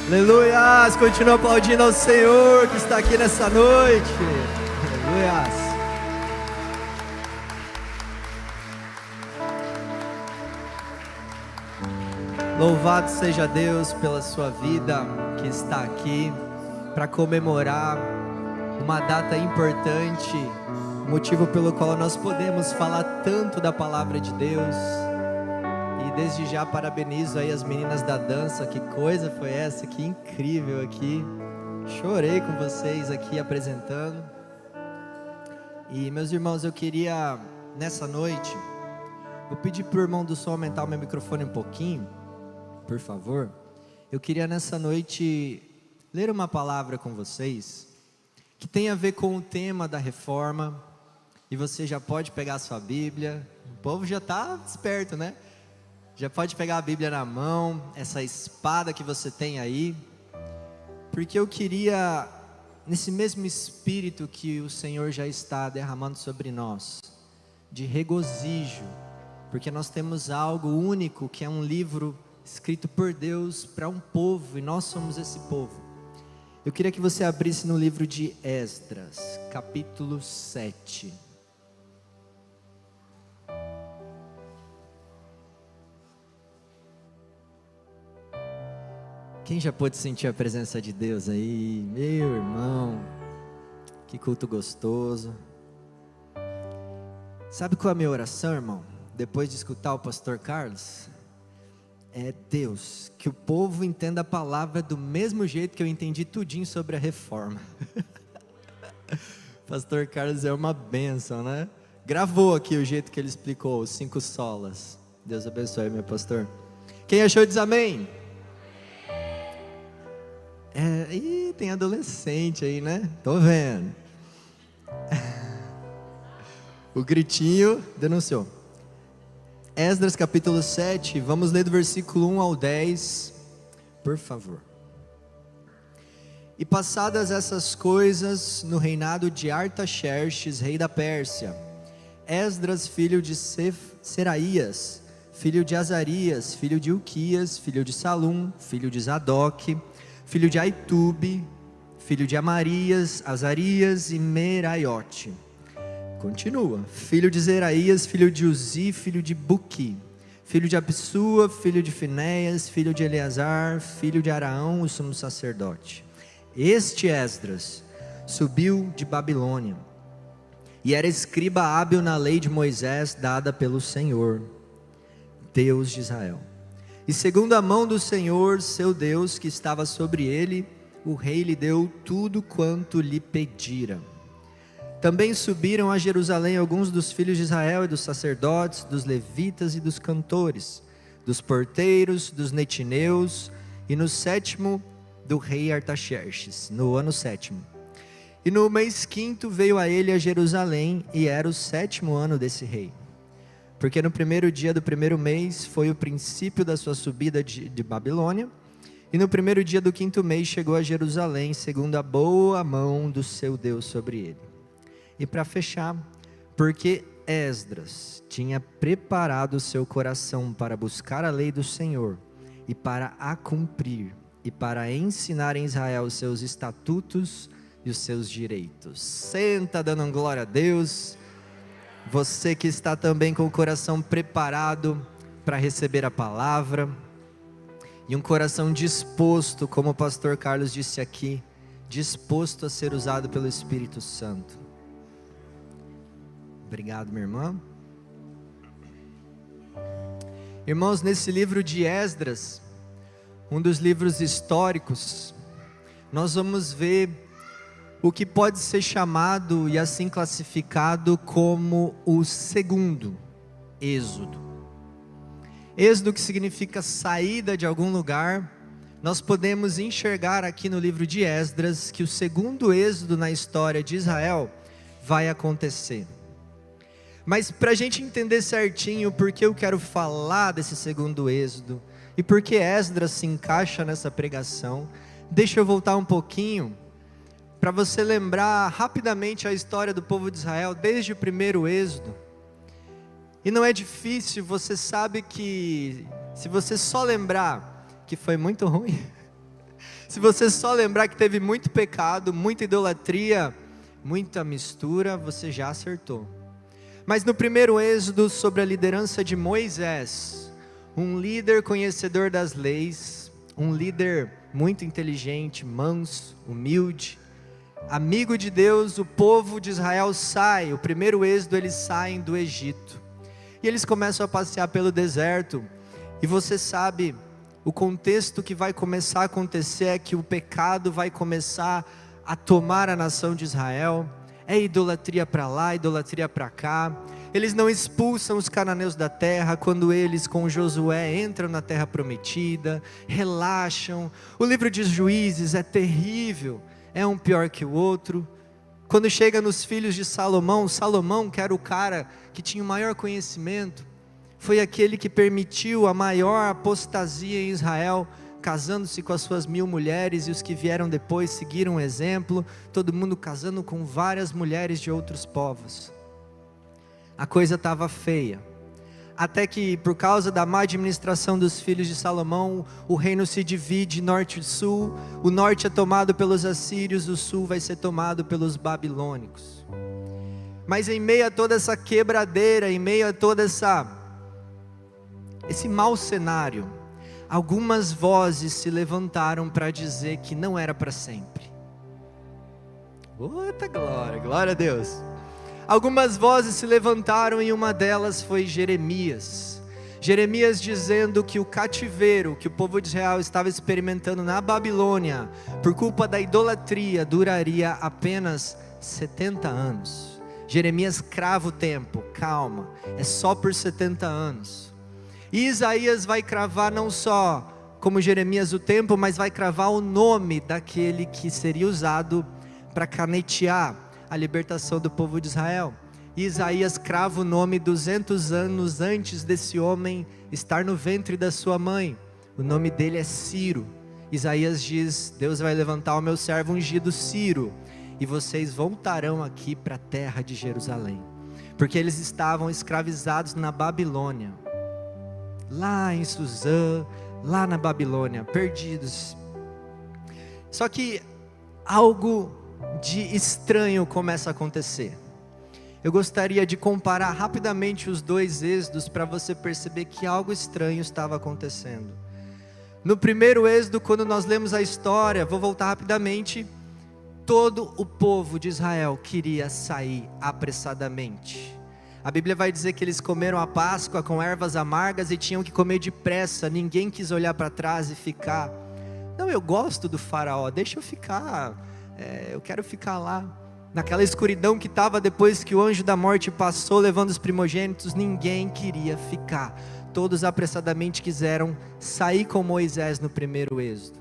Aleluias, continua aplaudindo ao Senhor que está aqui nessa noite. Aleluias. Louvado seja Deus pela sua vida que está aqui para comemorar uma data importante, motivo pelo qual nós podemos falar tanto da palavra de Deus. E desde já parabenizo aí as meninas da dança, que coisa foi essa, que incrível aqui. Chorei com vocês aqui apresentando. E meus irmãos, eu queria nessa noite, vou pedir para o irmão do som aumentar o meu microfone um pouquinho, por favor. Eu queria nessa noite ler uma palavra com vocês, que tem a ver com o tema da reforma. E você já pode pegar a sua Bíblia, o povo já está esperto, né? Já pode pegar a Bíblia na mão, essa espada que você tem aí, porque eu queria, nesse mesmo espírito que o Senhor já está derramando sobre nós, de regozijo, porque nós temos algo único, que é um livro escrito por Deus para um povo, e nós somos esse povo. Eu queria que você abrisse no livro de Esdras, capítulo 7. Quem já pôde sentir a presença de Deus aí? Meu irmão, que culto gostoso. Sabe qual é a minha oração, irmão? Depois de escutar o pastor Carlos, é Deus, que o povo entenda a palavra do mesmo jeito que eu entendi tudinho sobre a reforma. Pastor Carlos é uma bênção, né? Gravou aqui o jeito que ele explicou, os 5 solas. Deus abençoe, meu pastor. Quem achou diz amém. Tem adolescente aí, né? Tô vendo. O gritinho denunciou. Esdras capítulo 7, vamos ler do versículo 1 ao 10, por favor. E passadas essas coisas, no reinado de Artaxerxes, rei da Pérsia, Esdras, filho de Seraías, filho de Azarias, filho de Ilquias, filho de Salum, filho de Zadok, filho de Aitube, filho de Amarias, Azarias e Meraiote. Continua. Filho de Zeraías, filho de Uzi, filho de Buqui, filho de Absua, filho de Finéias, filho de Eleazar, filho de Araão, o sumo sacerdote. Este Esdras subiu de Babilônia e era escriba hábil na lei de Moisés dada pelo Senhor, Deus de Israel. E segundo a mão do Senhor, seu Deus, que estava sobre ele, o rei lhe deu tudo quanto lhe pedira. Também subiram a Jerusalém alguns dos filhos de Israel e dos sacerdotes, dos levitas e dos cantores, dos porteiros, dos netineus, e no 7º do rei Artaxerxes, no ano 7º. E no mês 5º veio a ele a Jerusalém, e era o 7º ano desse rei. Porque no primeiro dia do primeiro mês foi o princípio da sua subida de Babilônia, e no primeiro dia do 5º mês chegou a Jerusalém, segundo a boa mão do seu Deus sobre ele. E para fechar, porque Esdras tinha preparado o seu coração para buscar a lei do Senhor, e para a cumprir, e para ensinar em Israel os seus estatutos e os seus direitos. Senta dando glória a Deus. Você que está também com o coração preparado para receber a palavra, e um coração disposto, como o pastor Carlos disse aqui, disposto a ser usado pelo Espírito Santo. Obrigado, minha irmã. Irmãos, nesse livro de Esdras, um dos livros históricos, nós vamos ver o que pode ser chamado e assim classificado como o segundo êxodo. Êxodo, que significa saída de algum lugar. Nós podemos enxergar aqui no livro de Esdras que o segundo êxodo na história de Israel vai acontecer. Mas para a gente entender certinho porque eu quero falar desse segundo êxodo e porque Esdras se encaixa nessa pregação, deixa eu voltar um pouquinho para você lembrar rapidamente a história do povo de Israel desde o primeiro êxodo. E não é difícil, você sabe que se você só lembrar que foi muito ruim, Se você só lembrar que teve muito pecado, muita idolatria, muita mistura, você já acertou. Mas no primeiro êxodo, sobre a liderança de Moisés, um líder conhecedor das leis, um líder muito inteligente, manso, humilde, amigo de Deus, o povo de Israel sai. O primeiro êxodo, eles saem do Egito e eles começam a passear pelo deserto. E você sabe, o contexto que vai começar a acontecer é que o pecado vai começar a tomar a nação de Israel. É idolatria para lá, idolatria para cá. Eles não expulsam os cananeus da terra. Quando eles com Josué entram na terra prometida, relaxam. O livro de Juízes é terrível, é um pior que o outro. Quando chega nos filhos de Salomão, Salomão, que era o cara que tinha o maior conhecimento, foi aquele que permitiu a maior apostasia em Israel, casando-se com as suas 1000 mulheres, e os que vieram depois seguiram o exemplo, todo mundo casando com várias mulheres de outros povos. A coisa estava feia, até que por causa da má administração dos filhos de Salomão, o reino se divide norte e sul. O norte é tomado pelos assírios, o sul vai ser tomado pelos babilônicos. Mas em meio a toda essa quebradeira, em meio a todo esse mau cenário, algumas vozes se levantaram para dizer que não era para sempre. Outra glória, glória a Deus. Algumas vozes se levantaram e uma delas foi Jeremias. Jeremias dizendo que o cativeiro que o povo de Israel estava experimentando na Babilônia, por culpa da idolatria, duraria apenas 70 anos. Jeremias crava o tempo, calma, é só por 70 anos. E Isaías vai cravar não só como Jeremias o tempo, mas vai cravar o nome daquele que seria usado para canetear a libertação do povo de Israel. E Isaías crava o nome 200 anos antes desse homem estar no ventre da sua mãe. O nome dele é Ciro. Isaías diz: Deus vai levantar o meu servo ungido Ciro, e vocês voltarão aqui para a terra de Jerusalém, porque eles estavam escravizados na Babilônia, lá em Suzã, lá na Babilônia, perdidos. Só que algo de estranho começa a acontecer. Eu gostaria de comparar rapidamente os dois êxodos para você perceber que algo estranho estava acontecendo. No primeiro êxodo, quando nós lemos a história, vou voltar rapidamente, todo o povo de Israel queria sair apressadamente. A Bíblia vai dizer que eles comeram a Páscoa com ervas amargas e tinham que comer depressa. Ninguém quis olhar para trás e ficar: não, eu gosto do faraó, deixa eu ficar, eu quero ficar lá. Naquela escuridão que estava depois que o anjo da morte passou levando os primogênitos, ninguém queria ficar. Todos apressadamente quiseram sair com Moisés no primeiro êxodo.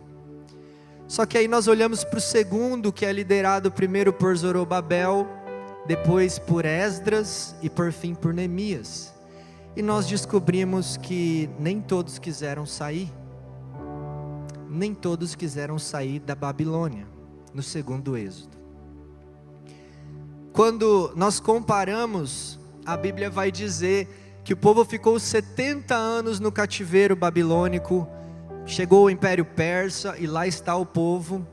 Só que aí nós olhamos para o segundo, que é liderado primeiro por Zorobabel, depois por Esdras e por fim por Neemias. E nós descobrimos que nem todos quiseram sair. Nem todos quiseram sair da Babilônia no segundo êxodo. Quando nós comparamos, a Bíblia vai dizer que o povo ficou 70 anos no cativeiro babilônico. Chegou o Império Persa e lá está o povo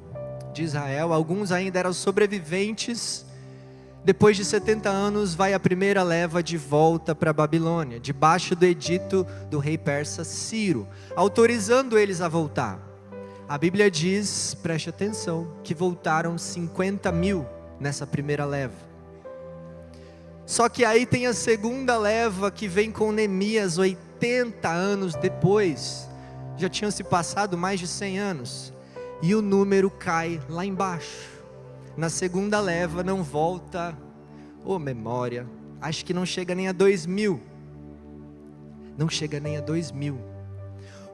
de Israel. Alguns ainda eram sobreviventes. Depois de 70 anos vai a primeira leva de volta para a Babilônia, debaixo do edito do rei persa Ciro, autorizando eles a voltar. A Bíblia diz, preste atenção, que voltaram 50.000 nessa primeira leva. Só que aí tem a segunda leva que vem com Neemias 80 anos depois. Já tinham se passado mais de 100 anos. E o número cai lá embaixo. Na segunda leva não volta, memória, acho que não chega nem a 2.000. Não chega nem a 2.000.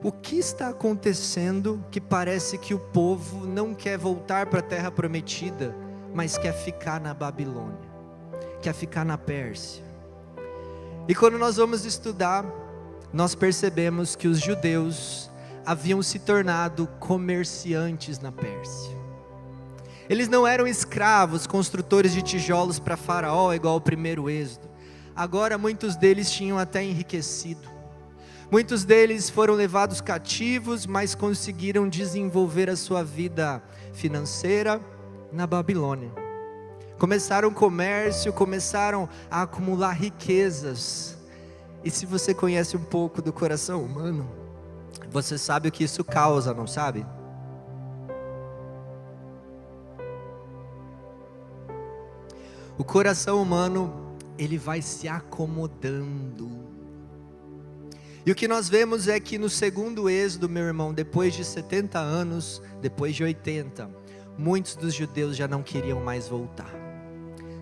O que está acontecendo que parece que o povo não quer voltar para a terra prometida, mas quer ficar na Babilônia, quer ficar na Pérsia? E quando nós vamos estudar, nós percebemos que os judeus haviam se tornado comerciantes na Pérsia. Eles não eram escravos, construtores de tijolos para Faraó, igual ao primeiro êxodo. Agora muitos deles tinham até enriquecido. Muitos deles foram levados cativos, mas conseguiram desenvolver a sua vida financeira na Babilônia. Começaram comércio, começaram a acumular riquezas. E se você conhece um pouco do coração humano, você sabe o que isso causa, não sabe? O coração humano, ele vai se acomodando. E o que nós vemos é que no segundo êxodo, meu irmão, depois de 70 anos, depois de 80, muitos dos judeus já não queriam mais voltar.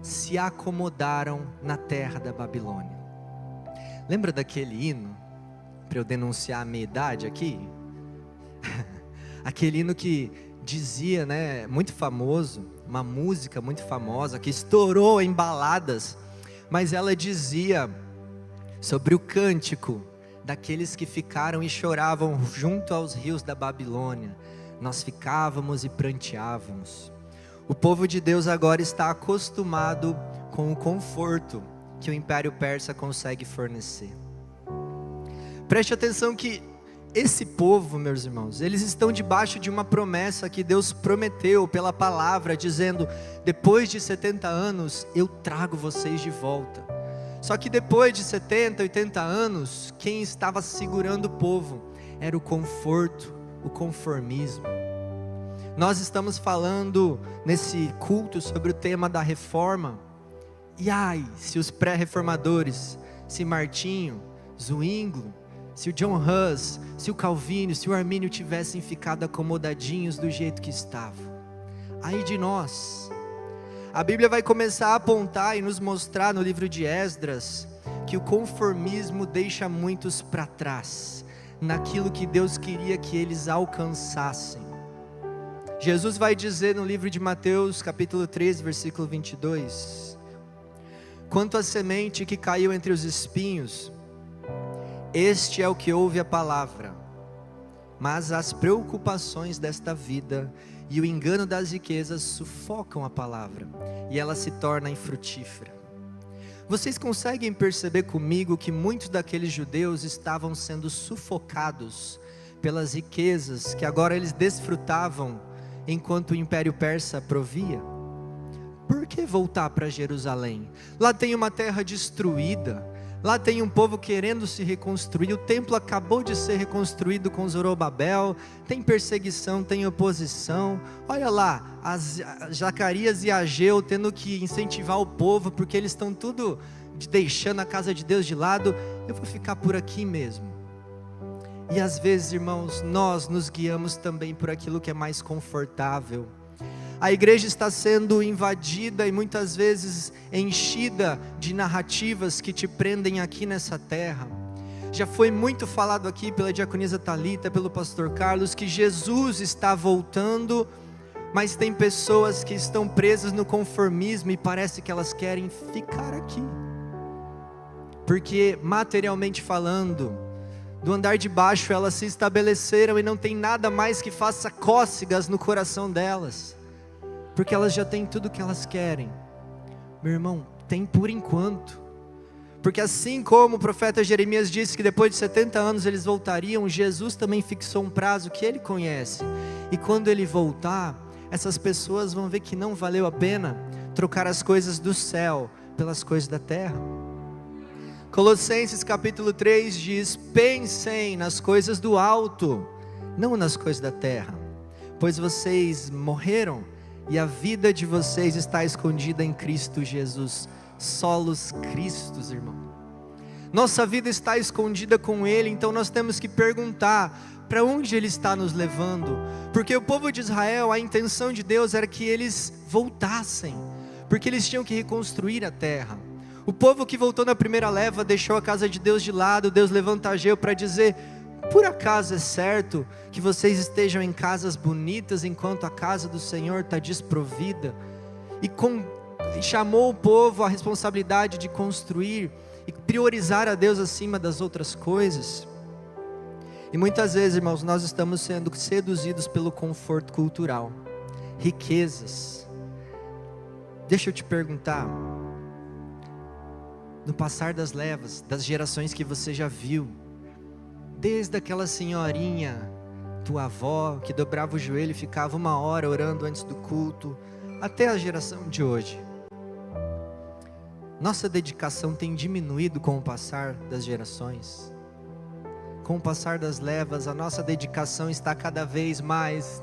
Se acomodaram na terra da Babilônia. Lembra daquele hino, para eu denunciar a minha idade aqui? Aquele hino que dizia, né, muito famoso, uma música muito famosa, que estourou em baladas, mas ela dizia sobre o cântico daqueles que ficaram e choravam junto aos rios da Babilônia. Nós ficávamos e pranteávamos. O povo de Deus agora está acostumado com o conforto que o Império Persa consegue fornecer. Preste atenção que esse povo, meus irmãos, eles estão debaixo de uma promessa que Deus prometeu pela palavra, dizendo: depois de 70 anos eu trago vocês de volta. Só que depois de 70, 80 anos, quem estava segurando o povo era o conforto, o conformismo. Nós estamos falando nesse culto sobre o tema da reforma. E ai, se os pré-reformadores, se Martinho, Zwinglio, se o John Hus, se o Calvino, se o Armínio tivessem ficado acomodadinhos do jeito que estavam. Ai de nós. A Bíblia vai começar a apontar e nos mostrar no livro de Esdras que o conformismo deixa muitos para trás, naquilo que Deus queria que eles alcançassem. Jesus vai dizer no livro de Mateus, capítulo 13, versículo 22, quanto à semente que caiu entre os espinhos, este é o que ouve a palavra, mas as preocupações desta vida e o engano das riquezas sufocam a palavra, e ela se torna infrutífera. Vocês conseguem perceber comigo que muitos daqueles judeus estavam sendo sufocados pelas riquezas que agora eles desfrutavam, enquanto o Império Persa provia? Por que voltar para Jerusalém? Lá tem uma terra destruída, lá tem um povo querendo se reconstruir, o templo acabou de ser reconstruído com Zorobabel, tem perseguição, tem oposição. Olha lá, Zacarias e Ageu tendo que incentivar o povo, porque eles estão tudo deixando a casa de Deus de lado. Eu vou ficar por aqui mesmo. E às vezes, irmãos, nós nos guiamos também por aquilo que é mais confortável. A igreja está sendo invadida e muitas vezes enchida de narrativas que te prendem aqui nessa terra. Já foi muito falado aqui pela diaconisa Thalita, pelo pastor Carlos, que Jesus está voltando, mas tem pessoas que estão presas no conformismo e parece que elas querem ficar aqui. Porque materialmente falando, do andar de baixo elas se estabeleceram e não tem nada mais que faça cócegas no coração delas, porque elas já têm tudo que elas querem. Meu irmão, tem por enquanto, porque assim como o profeta Jeremias disse que depois de 70 anos eles voltariam, Jesus também fixou um prazo que ele conhece, e quando ele voltar, essas pessoas vão ver que não valeu a pena trocar as coisas do céu pelas coisas da terra. Colossenses capítulo 3 diz: pensem nas coisas do alto, não nas coisas da terra, pois vocês morreram e a vida de vocês está escondida em Cristo Jesus. Solos Cristos, irmão. Nossa vida está escondida com Ele, então nós temos que perguntar para onde Ele está nos levando, porque o povo de Israel, a intenção de Deus era que eles voltassem, porque eles tinham que reconstruir a terra. O povo que voltou na primeira leva deixou a casa de Deus de lado. Deus levanta Ageu para dizer: por acaso é certo que vocês estejam em casas bonitas enquanto a casa do Senhor está desprovida? E chamou o povo à responsabilidade de construir e priorizar a Deus acima das outras coisas. E muitas vezes, irmãos, nós estamos sendo seduzidos pelo conforto cultural, riquezas. Deixa eu te perguntar, no passar das levas, das gerações que você já viu, Desde aquela senhorinha, tua avó, que dobrava o joelho e ficava 1 hora orando antes do culto, até a geração de hoje. Nossa dedicação tem diminuído com o passar das gerações. Com o passar das levas, a nossa dedicação está cada vez mais...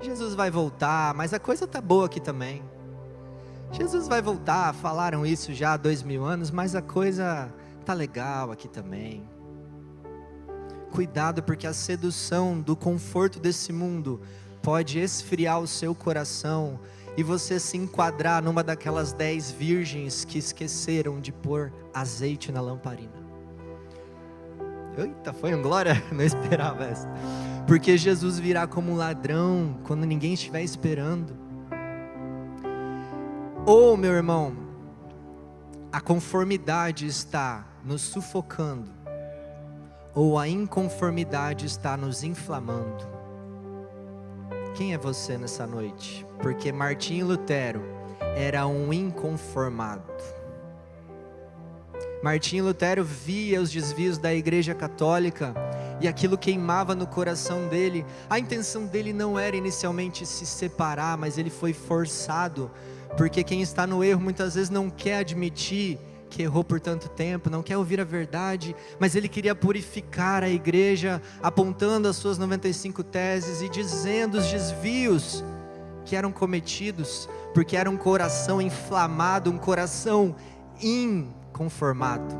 Jesus vai voltar, mas a coisa tá boa aqui também. Jesus vai voltar, falaram isso já há 2000 anos, mas a coisa tá legal aqui também. Cuidado, porque a sedução do conforto desse mundo pode esfriar o seu coração e você se enquadrar numa daquelas 10 virgens que esqueceram de pôr azeite na lamparina. Eita, foi um glória? Não esperava essa. Porque Jesus virá como um ladrão quando ninguém estiver esperando. Ou, meu irmão, a conformidade está nos sufocando, ou a inconformidade está nos inflamando. Quem é você nessa noite? Porque Martinho Lutero era um inconformado. Martinho Lutero via os desvios da Igreja Católica e aquilo queimava no coração dele. A intenção dele não era inicialmente se separar, mas ele foi forçado, porque quem está no erro muitas vezes não quer admitir que errou por tanto tempo, não quer ouvir a verdade, mas ele queria purificar a igreja, apontando as suas 95 teses e dizendo os desvios que eram cometidos, porque era um coração inflamado, um coração inconformado.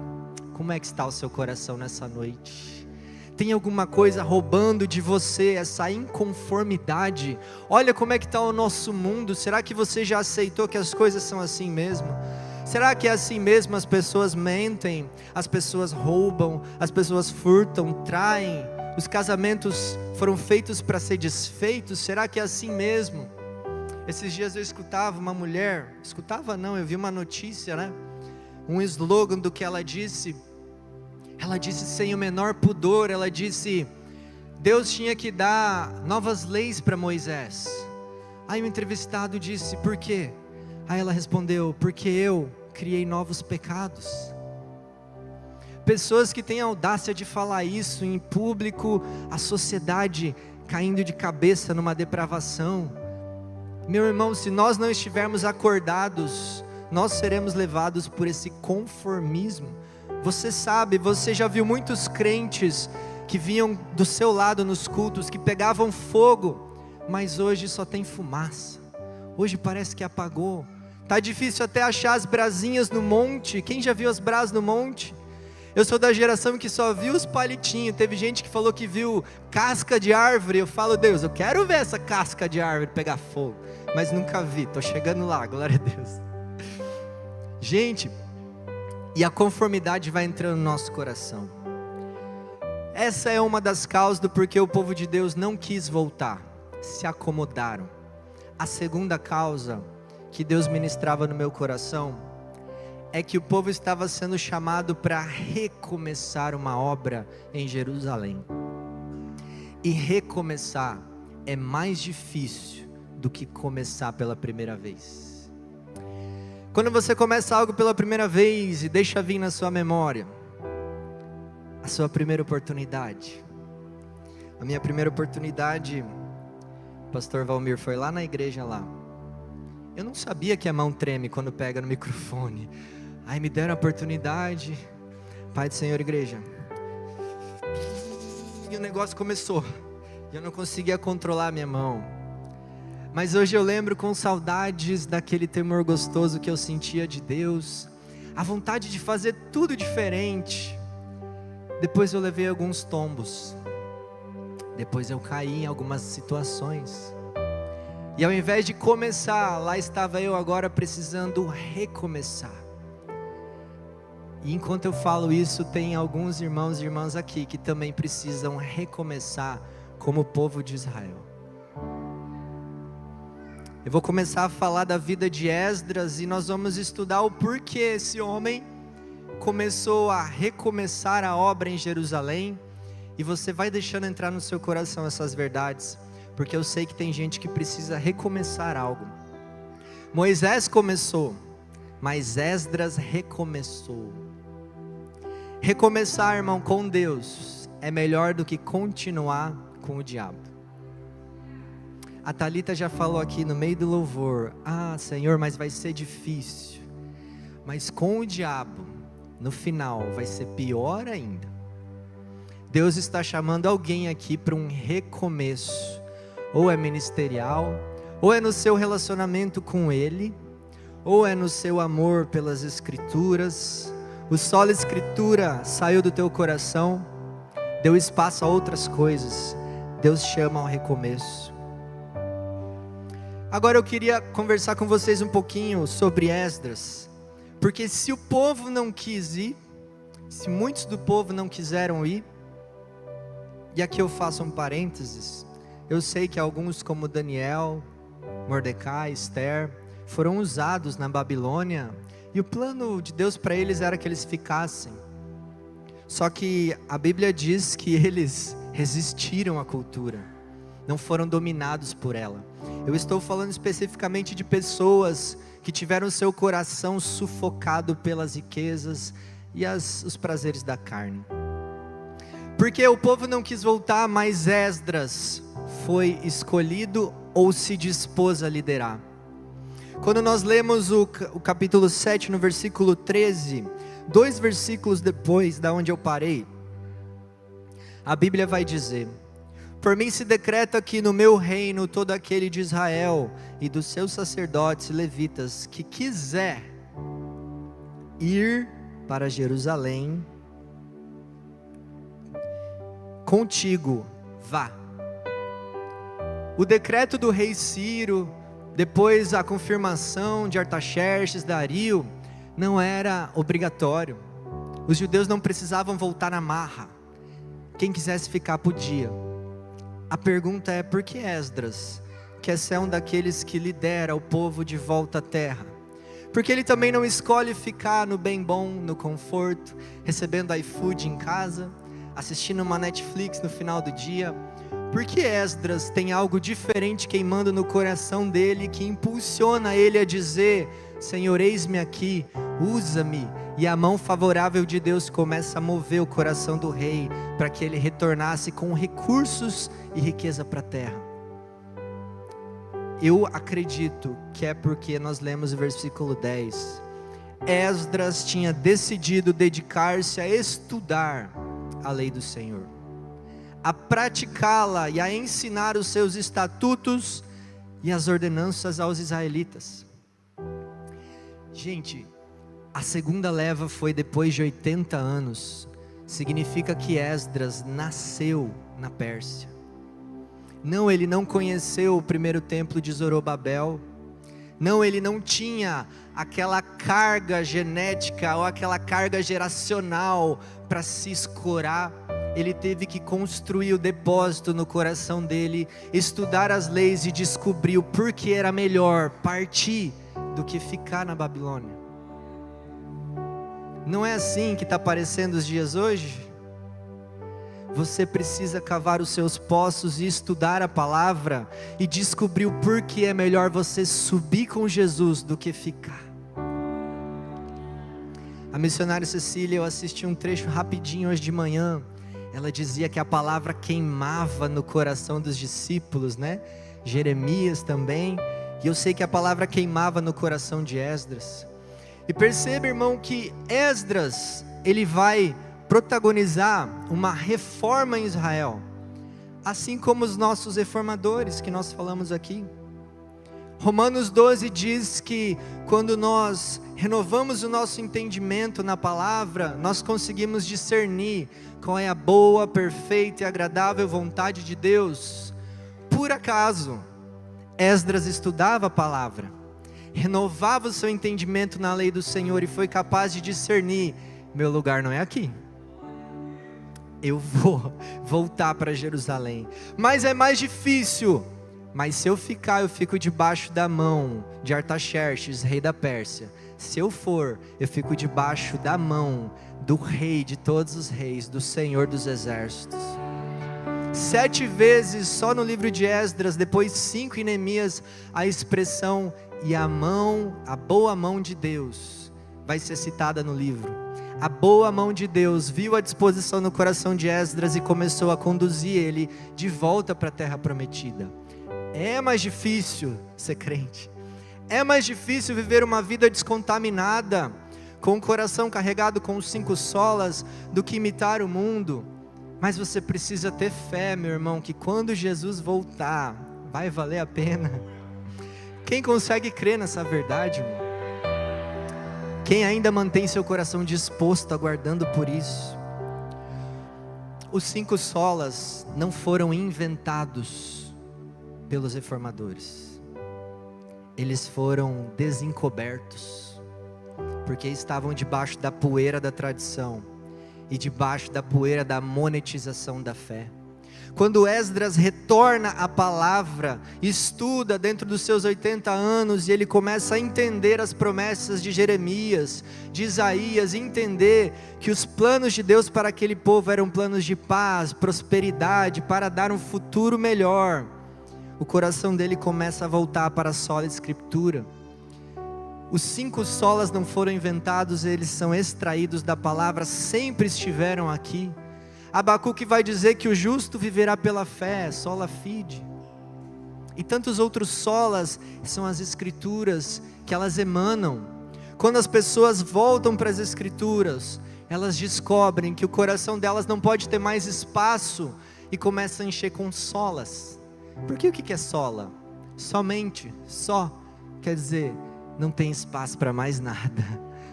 Como é que está o seu coração nessa noite? Tem alguma coisa roubando de você essa inconformidade? Olha como é que está o nosso mundo. Será que você já aceitou que as coisas são assim mesmo? Será que é assim mesmo? As pessoas mentem, as pessoas roubam, as pessoas furtam, traem, os casamentos foram feitos para ser desfeitos? Será que é assim mesmo? Esses dias eu escutava uma mulher, eu vi uma notícia, né? Um slogan do que ela disse sem o menor pudor, ela disse, Deus tinha que dar novas leis para Moisés. Aí o entrevistado disse, por quê? Aí ela respondeu, porque eu criei novos pecados. Pessoas que têm a audácia de falar isso em público, a sociedade caindo de cabeça numa depravação. Meu irmão, se nós não estivermos acordados, nós seremos levados por esse conformismo. Você sabe, você já viu muitos crentes que vinham do seu lado nos cultos, que pegavam fogo, mas hoje só tem fumaça. Hoje parece que apagou. Tá difícil até achar as brasinhas no monte. Quem já viu as brasas no monte? Eu sou da geração que só viu os palitinhos. Teve gente que falou que viu casca de árvore. Eu falo, Deus, eu quero ver essa casca de árvore pegar fogo, mas nunca vi, tô chegando lá, glória a Deus. Gente, e a conformidade vai entrando no nosso coração. Essa é uma das causas do porquê o povo de Deus não quis voltar, se acomodaram. A segunda causa que Deus ministrava no meu coração é que o povo estava sendo chamado para recomeçar uma obra em Jerusalém. E recomeçar é mais difícil do que começar pela primeira vez. Quando você começa algo pela primeira vez e deixa vir na sua memória a sua primeira oportunidade. A minha primeira oportunidade, pastor Valmir, foi lá na igreja lá. Eu não sabia que a mão treme quando pega no microfone. Aí me deram a oportunidade, Pai do Senhor, igreja. E o negócio começou. Eu não conseguia controlar a minha mão. Mas hoje eu lembro com saudades daquele temor gostoso que eu sentia de Deus. A vontade de fazer tudo diferente. Depois eu levei alguns tombos. Depois eu caí em algumas situações. E ao invés de começar, lá estava eu agora precisando recomeçar. E enquanto eu falo isso, tem alguns irmãos e irmãs aqui que também precisam recomeçar como o povo de Israel. Eu vou começar a falar da vida de Esdras e nós vamos estudar o porquê esse homem começou a recomeçar a obra em Jerusalém. E você vai deixando entrar no seu coração essas verdades, porque eu sei que tem gente que precisa recomeçar algo. Moisés começou, mas Esdras recomeçou. Recomeçar, irmão, com Deus é melhor do que continuar com o diabo. A Thalita já falou aqui no meio do louvor: ah, Senhor, mas vai ser difícil. Mas com o diabo, no final, vai ser pior ainda. Deus está chamando alguém aqui para um recomeço. Ou é ministerial, ou é no seu relacionamento com Ele, ou é no seu amor pelas Escrituras. O solo Escritura saiu do teu coração, deu espaço a outras coisas. Deus chama ao recomeço. Agora eu queria conversar com vocês um pouquinho sobre Esdras, porque se o povo não quis ir, se muitos do povo não quiseram ir, e aqui eu faço um parênteses, eu sei que alguns como Daniel, Mordecai, Esther, foram usados na Babilônia, e o plano de Deus para eles era que eles ficassem, só que a Bíblia diz que eles resistiram à cultura, não foram dominados por ela. Eu estou falando especificamente de pessoas que tiveram seu coração sufocado pelas riquezas e os prazeres da carne. Porque o povo não quis voltar, mas Esdras foi escolhido ou se dispôs a liderar. Quando nós lemos o capítulo 7, no versículo 13, 2 versículos depois da onde eu parei, a Bíblia vai dizer: por mim se decreta que no meu reino todo aquele de Israel e dos seus sacerdotes e levitas que quiser ir para Jerusalém contigo, vá. O decreto do rei Ciro, depois a confirmação de Artaxerxes, Dario, não era obrigatório. Os judeus não precisavam voltar na marra. Quem quisesse ficar podia. A pergunta é: por que Esdras quer ser um daqueles que lidera o povo de volta à terra? Porque ele também não escolhe ficar no bem bom, no conforto, recebendo iFood em casa, assistindo uma Netflix no final do dia. Porque Esdras tem algo diferente queimando no coração dele, que impulsiona ele a dizer: Senhor, eis-me aqui, usa-me. E a mão favorável de Deus começa a mover o coração do rei, para que ele retornasse com recursos e riqueza para a terra. Eu acredito que é porque nós lemos o versículo 10. Esdras tinha decidido dedicar-se a estudar a lei do Senhor, a praticá-la e a ensinar os seus estatutos e as ordenanças aos israelitas. Gente, a segunda leva foi depois de 80 anos. Significa que Esdras nasceu na Pérsia. Não, ele não conheceu o primeiro templo de Zorobabel. Não, ele não tinha aquela carga genética ou aquela carga geracional para se escorar. Ele teve que construir o depósito no coração dele, estudar as leis e descobrir o porquê era melhor partir do que ficar na Babilônia. Não é assim que está aparecendo os dias hoje? Você precisa cavar os seus poços e estudar a palavra e descobrir o porquê é melhor você subir com Jesus do que ficar. A missionária Cecília, eu assisti um trecho rapidinho hoje de manhã. Ela dizia que a palavra queimava no coração dos discípulos, né? Jeremias também. E eu sei que a palavra queimava no coração de Esdras. E perceba, irmão, que Esdras, ele vai protagonizar uma reforma em Israel, assim como os nossos reformadores que nós falamos aqui. Romanos 12 diz que quando nós renovamos o nosso entendimento na palavra, nós conseguimos discernir qual é a boa, perfeita e agradável vontade de Deus. Por acaso, Esdras estudava a palavra, renovava o seu entendimento na lei do Senhor e foi capaz de discernir: meu lugar não é aqui, eu vou voltar para Jerusalém, mas é mais difícil, mas se eu ficar, eu fico debaixo da mão de Artaxerxes, rei da Pérsia. Se eu for, eu fico debaixo da mão do rei de todos os reis, do Senhor dos exércitos. 7 vezes só no livro de Esdras, depois 5 em Neemias, a expressão "e a boa mão de Deus" vai ser citada no livro. a boa mão de Deus viu a disposição no coração de Esdras e começou a conduzir ele de volta para a terra prometida. É mais difícil ser crente, é mais difícil viver uma vida descontaminada, com o coração carregado com os 5 solas, do que imitar o mundo. Mas você precisa ter fé, meu irmão, que quando Jesus voltar, vai valer a pena. Quem consegue crer nessa verdade, irmão? Quem ainda mantém seu coração disposto, aguardando por isso? Os 5 solas não foram inventados pelos reformadores. Eles foram desencobertos, porque estavam debaixo da poeira da tradição e debaixo da poeira da monetização da fé. Quando Esdras retorna à palavra, estuda dentro dos seus 80 anos, e ele começa a entender as promessas de Jeremias, de Isaías, e entender que os planos de Deus para aquele povo eram planos de paz, prosperidade, para dar um futuro melhor. O coração dele começa a voltar para a sola escritura. Os 5 solas não foram inventados, eles são extraídos da palavra, sempre estiveram aqui. Abacuque vai dizer que o justo viverá pela fé, sola fide. E tantos outros solas são as escrituras que elas emanam. Quando as pessoas voltam para as escrituras, elas descobrem que o coração delas não pode ter mais espaço e começam a encher com solas. Porque o que é sola? Somente, só, quer dizer, não tem espaço para mais nada,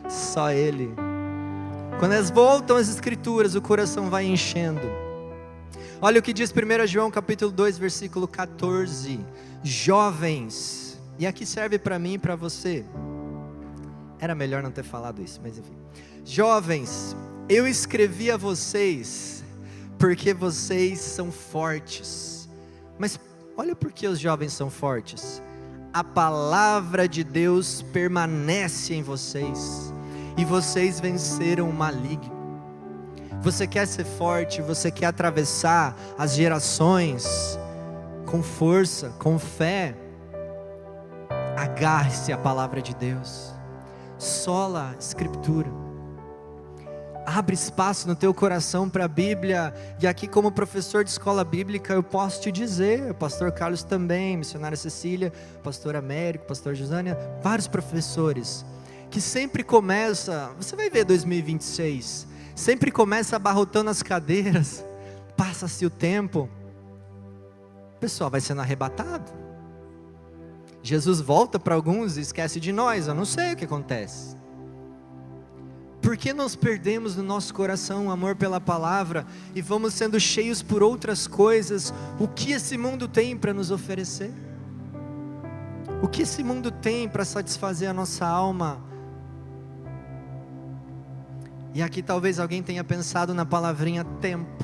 só Ele. Quando elas voltam às escrituras, o coração vai enchendo. Olha o que diz 1 João capítulo 2, versículo 14. Jovens, e aqui serve para mim e para você. Era melhor não ter falado isso, mas enfim. Jovens, eu escrevi a vocês, porque vocês são fortes. Mas olha por que os jovens são fortes. A palavra de Deus permanece em vocês, e vocês venceram o maligno. Você quer ser forte, você quer atravessar as gerações com força, com fé? Agarre-se à palavra de Deus, sola escritura. Abre espaço no teu coração para a Bíblia. E aqui, como professor de escola bíblica, eu posso te dizer, o pastor Carlos também, missionária Cecília, pastor Américo, pastor Josânia, vários professores, que sempre começa, você vai ver 2026, sempre começa abarrotando as cadeiras, passa-se o tempo, o pessoal vai sendo arrebatado. Jesus volta para alguns e esquece de nós, eu não sei o que acontece. Por que nós perdemos no nosso coração o amor pela palavra e vamos sendo cheios por outras coisas? O que esse mundo tem para nos oferecer? O que esse mundo tem para satisfazer a nossa alma? E aqui talvez alguém tenha pensado na palavrinha tempo.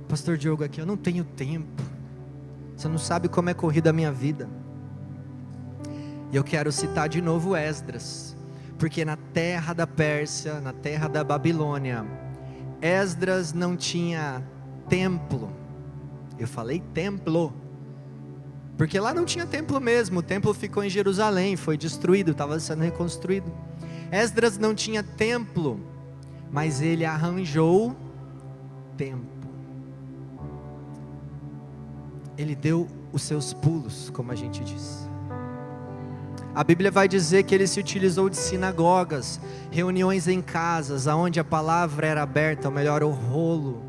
Pastor Diogo, aqui eu não tenho tempo. Você não sabe como é corrida a minha vida. E eu quero citar de novo Esdras, porque na terra da Pérsia, na terra da Babilônia, Esdras não tinha templo. Eu falei templo, porque lá não tinha templo mesmo. O templo ficou em Jerusalém, foi destruído, estava sendo reconstruído. Esdras não tinha templo, mas ele arranjou tempo. Ele deu os seus pulos, como a gente diz. A Bíblia vai dizer que ele se utilizou de sinagogas, reuniões em casas, aonde a palavra era aberta, ou melhor, o rolo,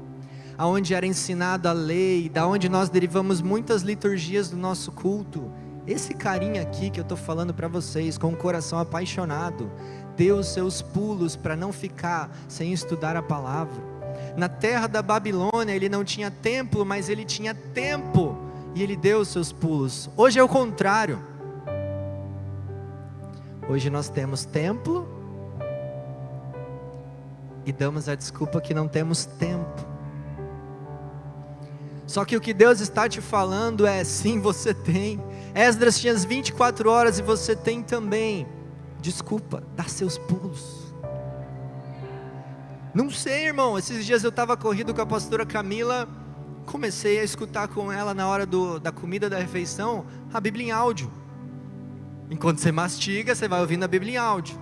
aonde era ensinada a lei, da onde nós derivamos muitas liturgias do nosso culto. Esse carinha aqui que eu estou falando para vocês, com o coração apaixonado, deu os seus pulos para não ficar sem estudar a palavra. Na terra da Babilônia ele não tinha templo, mas ele tinha tempo, e ele deu os seus pulos. Hoje é o contrário. Hoje nós temos templo e damos a desculpa que não temos tempo. Só que o que Deus está te falando é: sim, você tem. Esdras tinha as 24 horas e você tem também. Desculpa, dá seus pulos. Não sei, irmão, esses dias eu estava corrido com a pastora Camila, comecei a escutar com ela na hora da comida, da refeição, a Bíblia em áudio. Enquanto você mastiga, você vai ouvindo a Bíblia em áudio.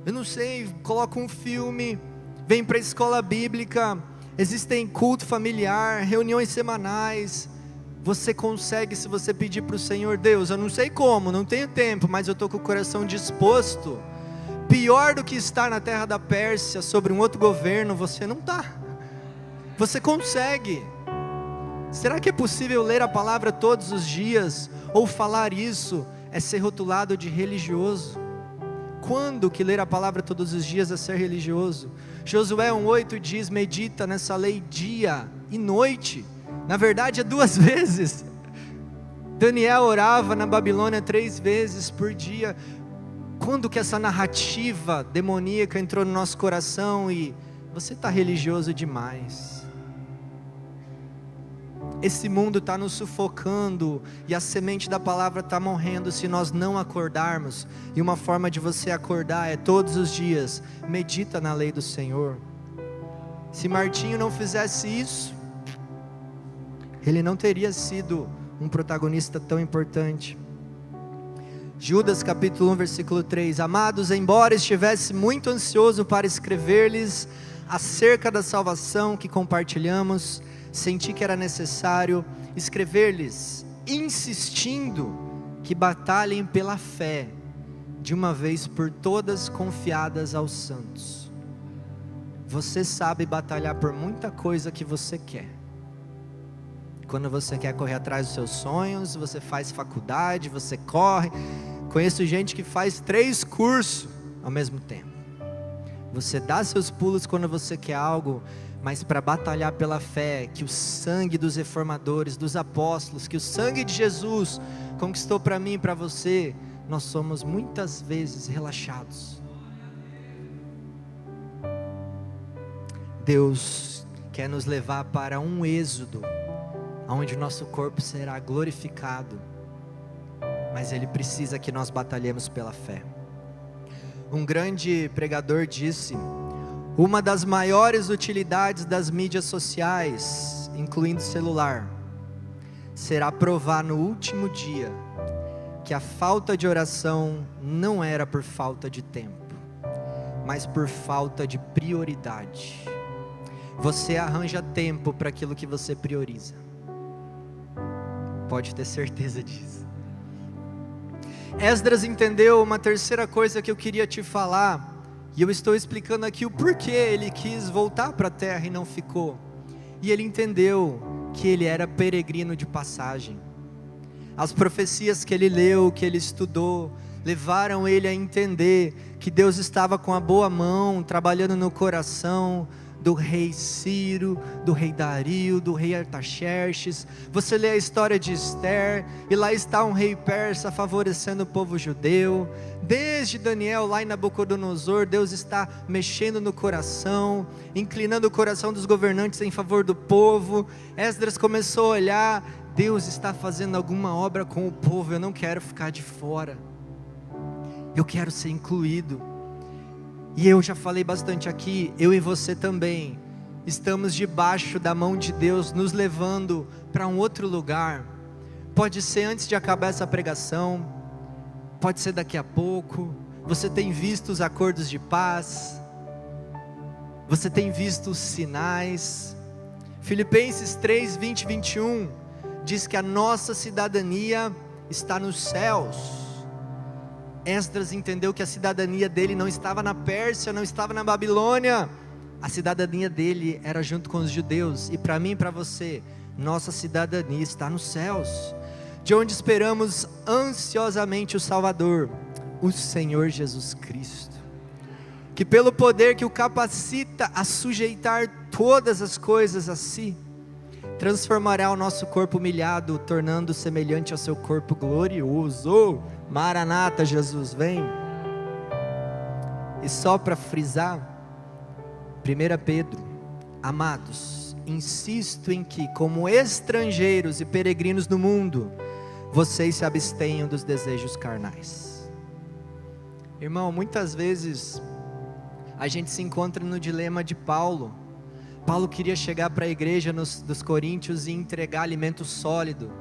eu não sei, coloca um filme, vem para a escola bíblica, existem culto familiar, reuniões semanais. Você consegue, se você pedir para o Senhor: Deus, eu não sei como, não tenho tempo, mas eu estou com o coração disposto. Pior do que estar na terra da Pérsia, sobre um outro governo, você não está. Você consegue. Será que é possível ler a palavra todos os dias, ou falar isso é ser rotulado de religioso? Quando que ler a palavra todos os dias é ser religioso? Josué 1:8 diz: medita nessa lei dia e noite. Na verdade é 2 vezes. Daniel orava na Babilônia 3 vezes por dia. Quando que essa narrativa demoníaca entrou no nosso coração e você está religioso demais? Esse mundo está nos sufocando e a semente da palavra está morrendo se nós não acordarmos. E uma forma de você acordar é todos os dias: medita na lei do Senhor. Se Martinho não fizesse isso, ele não teria sido um protagonista tão importante. Judas capítulo 1 versículo 3: amados, embora estivesse muito ansioso para escrever-lhes acerca da salvação que compartilhamos, senti que era necessário escrever-lhes, insistindo que batalhem pela fé, de uma vez por todas confiadas aos santos. Você sabe batalhar por muita coisa que você quer. Quando você quer correr atrás dos seus sonhos, você faz faculdade, você corre. Conheço gente que faz 3 cursos ao mesmo tempo. Você dá seus pulos quando você quer algo, mas para batalhar pela fé que o sangue dos reformadores, dos apóstolos, que o sangue de Jesus conquistou para mim e para você, nós somos muitas vezes relaxados. Deus quer nos levar para um êxodo, onde o nosso corpo será glorificado, mas Ele precisa que nós batalhemos pela fé. Um grande pregador disse: uma das maiores utilidades das mídias sociais, incluindo celular, será provar no último dia que a falta de oração não era por falta de tempo, mas por falta de prioridade. Você arranja tempo para aquilo que você prioriza. Pode ter certeza disso. Esdras entendeu uma terceira coisa que eu queria te falar, e eu estou explicando aqui o porquê ele quis voltar para a terra e não ficou. E ele entendeu que ele era peregrino de passagem. As profecias que ele leu, que ele estudou, levaram ele a entender que Deus estava com a boa mão, trabalhando no coração do rei Ciro, do rei Dario, do rei Artaxerxes. Você lê a história de Esther, e lá está um rei persa favorecendo o povo judeu. Desde Daniel lá em Nabucodonosor, Deus está mexendo no coração, inclinando o coração dos governantes em favor do povo. Esdras começou a olhar: Deus está fazendo alguma obra com o povo, eu não quero ficar de fora, eu quero ser incluído. E eu já falei bastante aqui, eu e você também estamos debaixo da mão de Deus, nos levando para um outro lugar. Pode ser antes de acabar essa pregação, pode ser daqui a pouco. Você tem visto os acordos de paz, você tem visto os sinais. Filipenses 3, 20 e 21 diz que a nossa cidadania está nos céus. Esdras entendeu que a cidadania dele não estava na Pérsia, não estava na Babilônia. A cidadania dele era junto com os judeus. E para mim e para você, nossa cidadania está nos céus, de onde esperamos ansiosamente o Salvador, o Senhor Jesus Cristo, que pelo poder que o capacita a sujeitar todas as coisas a si, transformará o nosso corpo humilhado, tornando semelhante ao seu corpo glorioso. Maranata, Jesus vem. E só para frisar, 1 Pedro: amados, insisto em que, como estrangeiros e peregrinos no mundo, vocês se abstenham dos desejos carnais. Irmão, muitas vezes a gente se encontra no dilema de Paulo. Paulo queria chegar para a igreja dos Coríntios e entregar alimento sólido,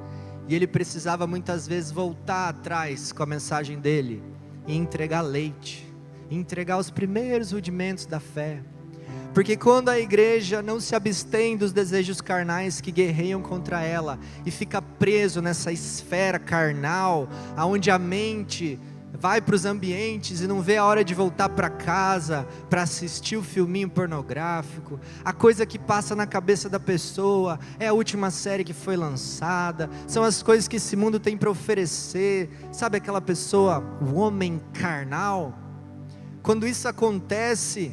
e ele precisava muitas vezes voltar atrás com a mensagem dele e entregar leite. e entregar os primeiros rudimentos da fé. Porque quando a igreja não se abstém dos desejos carnais que guerreiam contra ela, e fica preso nessa esfera carnal, aonde a mente vai para os ambientes e não vê a hora de voltar para casa, para assistir o filminho pornográfico, a coisa que passa na cabeça da pessoa é a última série que foi lançada, são as coisas que esse mundo tem para oferecer, sabe aquela pessoa, o homem carnal? Quando isso acontece,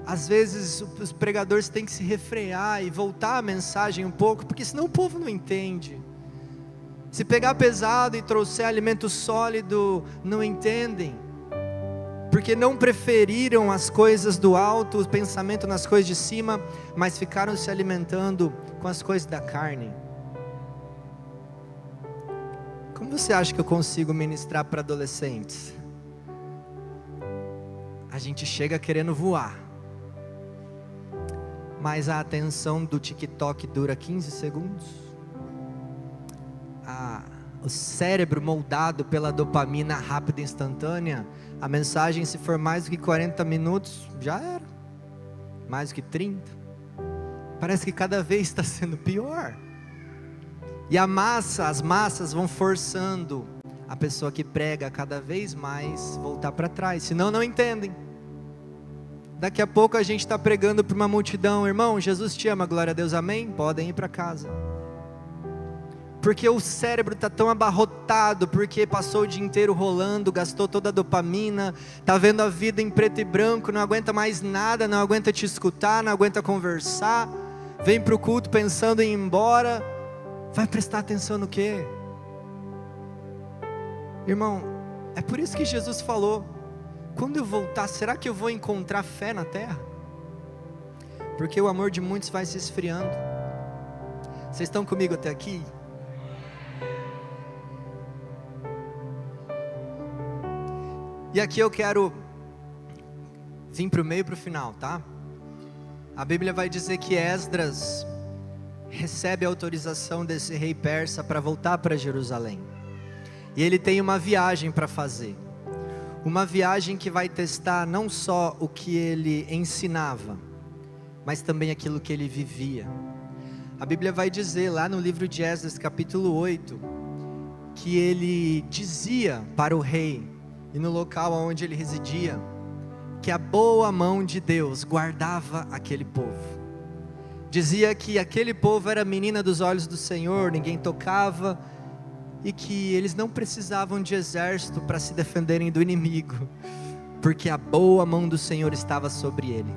às vezes os pregadores têm que se refrear e voltar a mensagem um pouco, porque senão o povo não entende. Se pegar pesado e trouxer alimento sólido, não entendem, porque não preferiram as coisas do alto, o pensamento nas coisas de cima, mas ficaram se alimentando com as coisas da carne. Como você acha que eu consigo ministrar para adolescentes? A gente chega querendo voar, mas a atenção do TikTok dura 15 segundos. O cérebro moldado pela dopamina rápida e instantânea, a mensagem, se for mais do que 40 minutos, já era. Mais do que 30. Parece que cada vez está sendo pior. E as massas vão forçando a pessoa que prega cada vez mais voltar para trás, senão não entendem. Daqui a pouco a gente está pregando para uma multidão: irmão, Jesus te ama, glória a Deus, amém? Podem ir para casa. Porque o cérebro está tão abarrotado, porque passou o dia inteiro rolando, gastou toda a dopamina, está vendo a vida em preto e branco, não aguenta mais nada, não aguenta te escutar, não aguenta conversar, vem para o culto pensando em ir embora. Vai prestar atenção no quê? Irmão, é por isso que Jesus falou: quando eu voltar, será que eu vou encontrar fé na terra? Porque o amor de muitos vai se esfriando. Vocês estão comigo até aqui? E aqui eu quero vir para o meio e para o final, tá? A Bíblia vai dizer que Esdras recebe a autorização desse rei persa para voltar para Jerusalém. E ele tem uma viagem para fazer. Uma viagem que vai testar não só o que ele ensinava, mas também aquilo que ele vivia. A Bíblia vai dizer lá no livro de Esdras, capítulo 8, que ele dizia para o rei, e no local onde ele residia, que a boa mão de Deus guardava aquele povo. Dizia que aquele povo era a menina dos olhos do Senhor, ninguém tocava, e que eles não precisavam de exército para se defenderem do inimigo, porque a boa mão do Senhor estava sobre ele.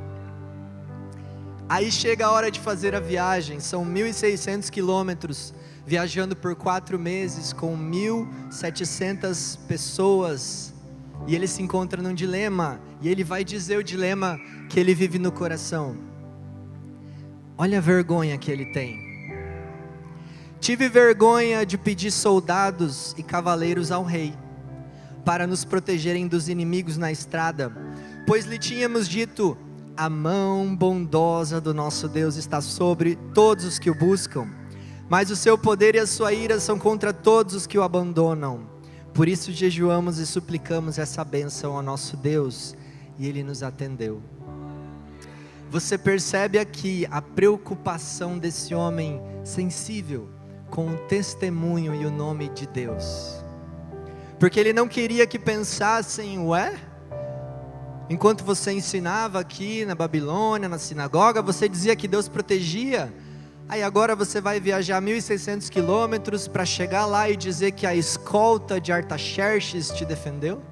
Aí chega a hora de fazer a viagem, são 1.600 quilômetros, viajando por 4 meses, com 1.700 pessoas, e ele se encontra num dilema, e ele vai dizer o dilema que ele vive no coração. Olha a vergonha que ele tem. Tive vergonha de pedir soldados e cavaleiros ao rei, para nos protegerem dos inimigos na estrada, pois lhe tínhamos dito: a mão bondosa do nosso Deus está sobre todos os que o buscam, mas o seu poder e a sua ira são contra todos os que o abandonam. Por isso jejuamos e suplicamos essa bênção ao nosso Deus, e Ele nos atendeu. Você percebe aqui a preocupação desse homem sensível com o testemunho e o nome de Deus, porque ele não queria que pensassem: ué, enquanto você ensinava aqui na Babilônia, na sinagoga, você dizia que Deus protegia, aí agora você vai viajar 1.600 quilômetros para chegar lá e dizer que a escolta de Artaxerxes te defendeu?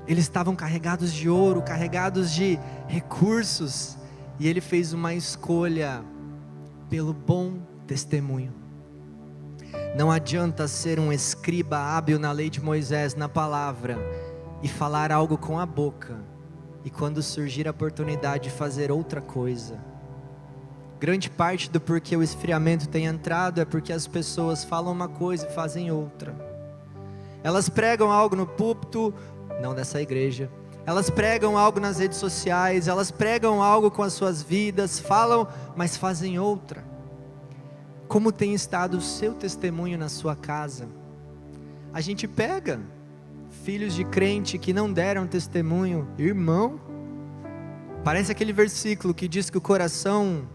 Eles estavam carregados de ouro, carregados de recursos, e ele fez uma escolha pelo bom testemunho. Não adianta ser um escriba hábil na lei de Moisés, na palavra, e falar algo com a boca, e quando surgir a oportunidade de fazer outra coisa. Grande parte do porquê o esfriamento tem entrado é porque as pessoas falam uma coisa e fazem outra. Elas pregam algo no púlpito, não dessa igreja, elas pregam algo nas redes sociais, elas pregam algo com as suas vidas, falam, mas fazem outra. Como tem estado o seu testemunho na sua casa? A gente pega, filhos de crente que não deram testemunho. Irmão, parece aquele versículo que diz que o coração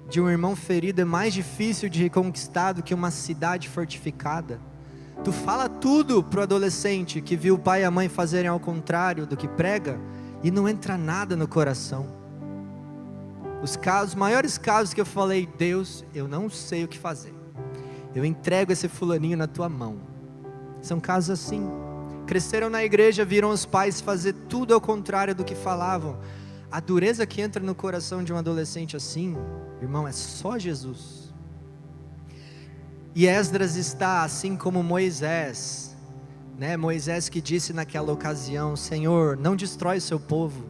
de um irmão ferido é mais difícil de reconquistar do que uma cidade fortificada. Tu fala tudo pro adolescente que viu o pai e a mãe fazerem ao contrário do que prega e não entra nada no coração. Os maiores casos que eu falei: Deus, eu não sei o que fazer, eu entrego esse fulaninho na tua mão. São casos assim. Cresceram na igreja, viram os pais fazer tudo ao contrário do que falavam. A dureza que entra no coração de um adolescente assim, irmão, é só Jesus. E Esdras está assim como Moisés, né? Moisés que disse naquela ocasião: Senhor, não destrói o seu povo.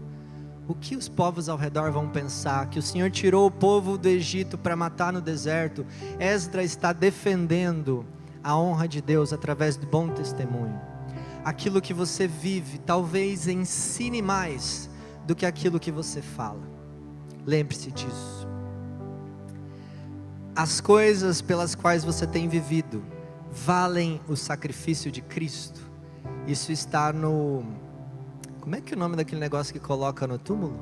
O que os povos ao redor vão pensar? Que o Senhor tirou o povo do Egito para matar no deserto. Esdras está defendendo a honra de Deus através do bom testemunho. Aquilo que você vive talvez ensine mais do que aquilo que você fala. Lembre-se disso. As coisas pelas quais você tem vivido valem o sacrifício de Cristo. Isso está no... Como é que é o nome daquele negócio que coloca no túmulo?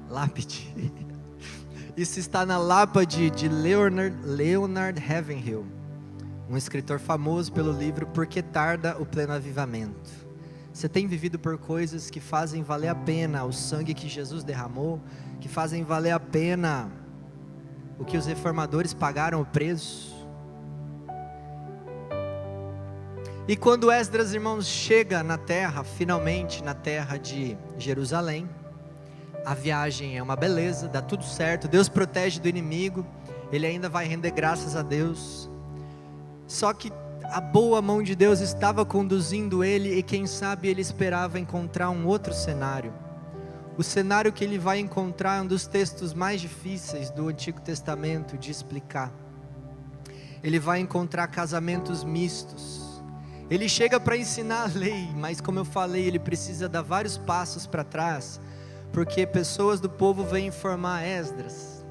Lápide. Isso está na lápide de Leonard Ravenhill, um escritor famoso pelo livro Por que Tarda o Pleno Avivamento. Você tem vivido por coisas que fazem valer a pena o sangue que Jesus derramou, que fazem valer a pena o que os reformadores pagaram o preço. E quando Esdras, irmãos, chega na terra, finalmente na terra de Jerusalém, a viagem é uma beleza, dá tudo certo, Deus protege do inimigo, ele ainda vai render graças a Deus. Só que a boa mão de Deus estava conduzindo ele, e quem sabe ele esperava encontrar um outro cenário. O cenário que ele vai encontrar é um dos textos mais difíceis do Antigo Testamento de explicar. Ele vai encontrar casamentos mistos. Ele chega para ensinar a lei, mas como eu falei, ele precisa dar vários passos para trás, porque pessoas do povo vêm informar Esdras.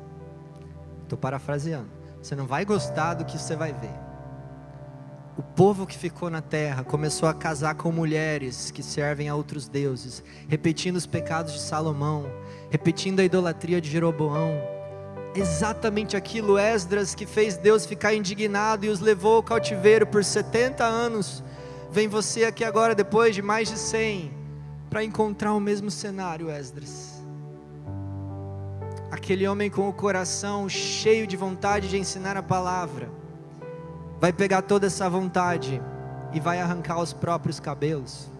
Estou parafraseando. Você não vai gostar do que você vai ver. O povo que ficou na terra começou a casar com mulheres que servem a outros deuses, repetindo os pecados de Salomão, repetindo a idolatria de Jeroboão. Exatamente aquilo, Esdras, que fez Deus ficar indignado e os levou ao cativeiro por 70 anos. Vem você aqui agora, depois de mais de 100, para encontrar o mesmo cenário, Esdras. Aquele homem com o coração cheio de vontade de ensinar a palavra, vai pegar toda essa vontade e vai arrancar os próprios cabelos.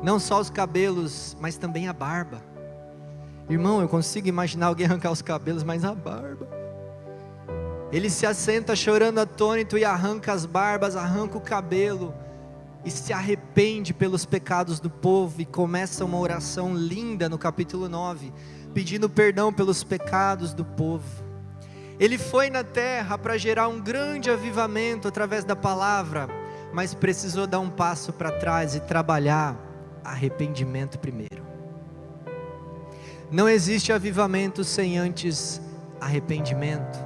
Não só os cabelos, mas também a barba. Irmão, eu consigo imaginar alguém arrancar os cabelos, mas a barba. Ele se assenta chorando atônito e arranca as barbas, arranca o cabelo e se arrepende pelos pecados do povo, e começa uma oração linda no capítulo 9, pedindo perdão pelos pecados do povo. Ele foi na terra para gerar um grande avivamento através da palavra, mas precisou dar um passo para trás e trabalhar arrependimento primeiro. Não existe avivamento sem antes arrependimento.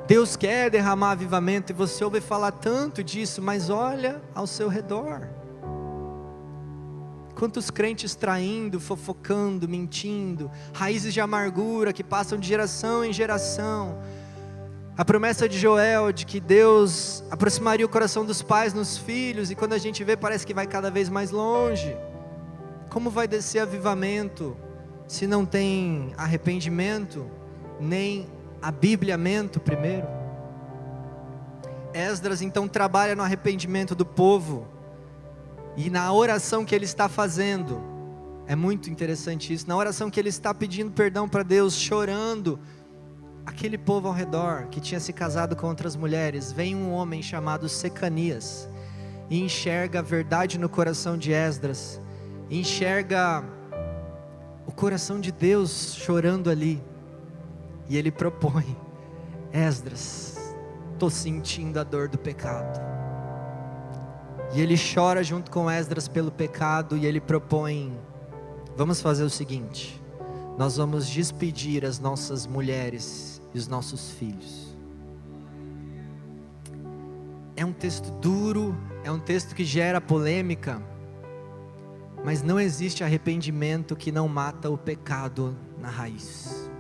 Deus quer derramar avivamento, e você ouve falar tanto disso, mas olha ao seu redor. Quantos crentes traindo, fofocando, mentindo, raízes de amargura que passam de geração em geração. A promessa de Joel de que Deus aproximaria o coração dos pais nos filhos, e quando a gente vê parece que vai cada vez mais longe. Como vai descer avivamento se não tem arrependimento, nem abibliamento primeiro? Esdras então trabalha no arrependimento do povo, e na oração que ele está fazendo, é muito interessante isso, na oração que ele está pedindo perdão para Deus, chorando, aquele povo ao redor, que tinha se casado com outras mulheres, vem um homem chamado Secanias, e enxerga a verdade no coração de Esdras, enxerga o coração de Deus chorando ali, e ele propõe: Esdras, estou sentindo a dor do pecado. E ele chora junto com Esdras pelo pecado, e ele propõe: vamos fazer o seguinte, nós vamos despedir as nossas mulheres e os nossos filhos. É um texto duro, é um texto que gera polêmica, mas não existe arrependimento que não mata o pecado na raiz.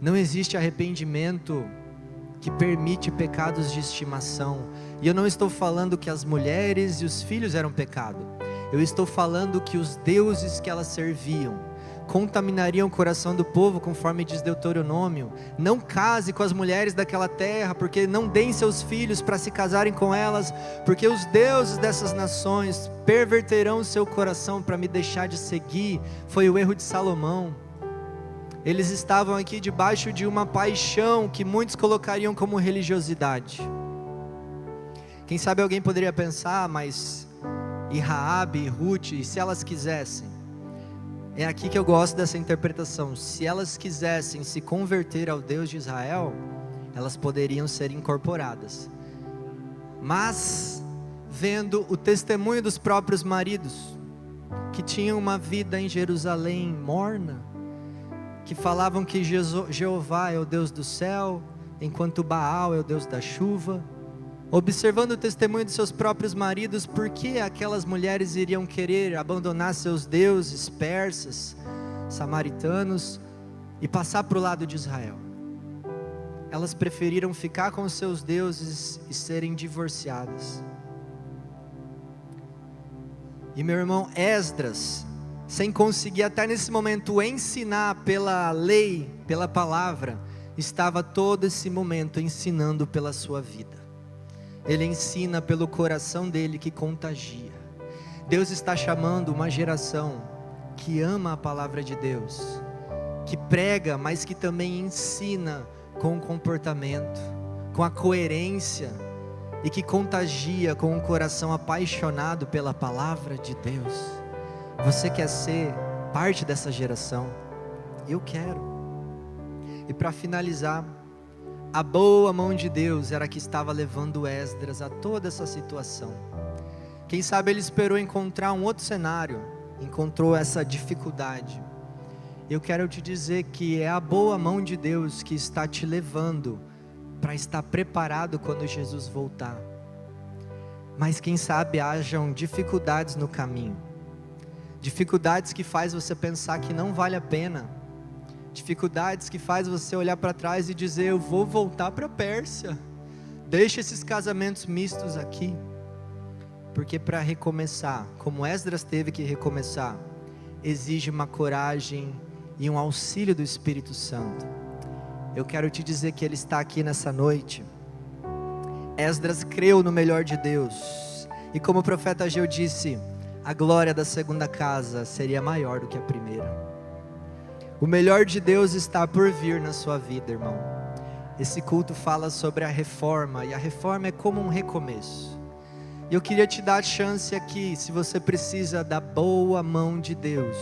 Não existe arrependimento que permite pecados de estimação. E eu não estou falando que as mulheres e os filhos eram pecado. Eu estou falando que os deuses que elas serviam contaminariam o coração do povo, conforme diz Deuteronômio. Não case com as mulheres daquela terra, porque não deem seus filhos para se casarem com elas, porque os deuses dessas nações perverterão o seu coração para me deixar de seguir. Foi o erro de Salomão. Eles estavam aqui debaixo de uma paixão que muitos colocariam como religiosidade. Quem sabe alguém poderia pensar, mas e Raabe e Ruth, se elas quisessem? É aqui que eu gosto dessa interpretação. Se elas quisessem se converter ao Deus de Israel, elas poderiam ser incorporadas. Mas, vendo o testemunho dos próprios maridos, que tinham uma vida em Jerusalém morna, que falavam que Jeová é o Deus do céu, enquanto Baal é o Deus da chuva, observando o testemunho de seus próprios maridos, por que aquelas mulheres iriam querer abandonar seus deuses persas, samaritanos, e passar para o lado de Israel? Elas preferiram ficar com os seus deuses e serem divorciadas. E meu irmão, Esdras, sem conseguir até nesse momento ensinar pela lei, pela palavra, estava todo esse momento ensinando pela sua vida. Ele ensina pelo coração dele que contagia. Deus está chamando uma geração que ama a palavra de Deus, que prega, mas que também ensina com o comportamento, com a coerência, e que contagia com um coração apaixonado pela palavra de Deus. Você quer ser parte dessa geração? Eu quero. E para finalizar, a boa mão de Deus era que estava levando Esdras a toda essa situação. Quem sabe ele esperou encontrar um outro cenário, encontrou essa dificuldade. Eu quero te dizer que é a boa mão de Deus que está te levando para estar preparado quando Jesus voltar. Mas quem sabe hajam dificuldades no caminho, dificuldades que faz você pensar que não vale a pena, dificuldades que faz você olhar para trás e dizer: eu vou voltar para a Pérsia, deixa esses casamentos mistos aqui. Porque para recomeçar, como Esdras teve que recomeçar, exige uma coragem e um auxílio do Espírito Santo. Eu quero te dizer que Ele está aqui nessa noite. Esdras creu no melhor de Deus, e como o profeta Ageu disse, a glória da segunda casa seria maior do que a primeira. O melhor de Deus está por vir na sua vida, irmão. Esse culto fala sobre a reforma, e a reforma é como um recomeço. E eu queria te dar a chance aqui, se você precisa da boa mão de Deus,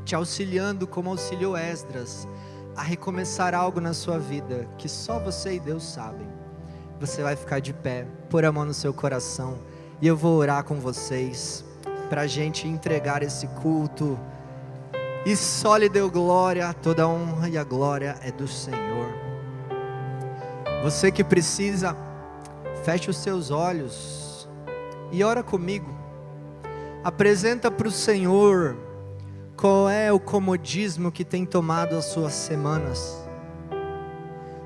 te auxiliando como auxiliou Esdras, a recomeçar algo na sua vida, que só você e Deus sabem. Você vai ficar de pé, pôr a mão no seu coração, e eu vou orar com vocês, para a gente entregar esse culto. E só lhe deu glória, toda a honra e a glória é do Senhor. Você que precisa, feche os seus olhos e ora comigo. Apresenta para o Senhor qual é o comodismo que tem tomado as suas semanas.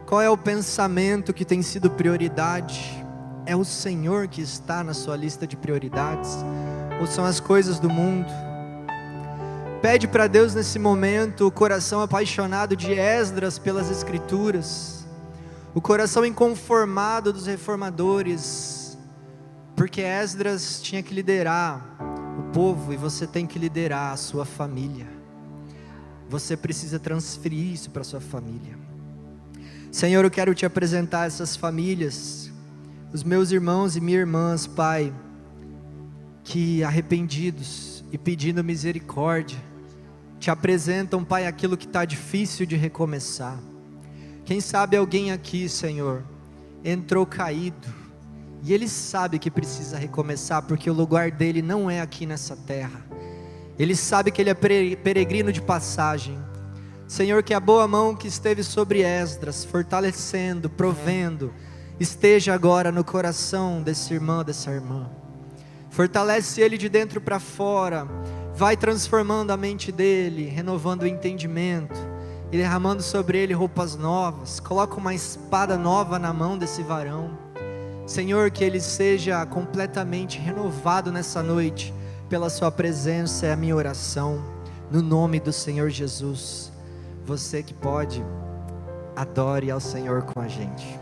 Qual é o pensamento que tem sido prioridade? É o Senhor que está na sua lista de prioridades? Ou são as coisas do mundo? Pede para Deus nesse momento o coração apaixonado de Esdras pelas Escrituras, o coração inconformado dos reformadores, porque Esdras tinha que liderar o povo e você tem que liderar a sua família. Você precisa transferir isso para a sua família. Senhor, eu quero te apresentar essas famílias, os meus irmãos e minhas irmãs, Pai, que arrependidos e pedindo misericórdia, te apresentam, Pai, aquilo que está difícil de recomeçar. Quem sabe alguém aqui, Senhor, entrou caído, e ele sabe que precisa recomeçar, porque o lugar dele não é aqui nessa terra. Ele sabe que ele é peregrino de passagem. Senhor, que a boa mão que esteve sobre Esdras, fortalecendo, provendo, esteja agora no coração desse irmão, dessa irmã. Fortalece ele de dentro para fora, vai transformando a mente dele, renovando o entendimento, e derramando sobre ele roupas novas. Coloca uma espada nova na mão desse varão. Senhor, que ele seja completamente renovado nessa noite, pela sua presença é a minha oração, no nome do Senhor Jesus. Você que pode, adore ao Senhor com a gente.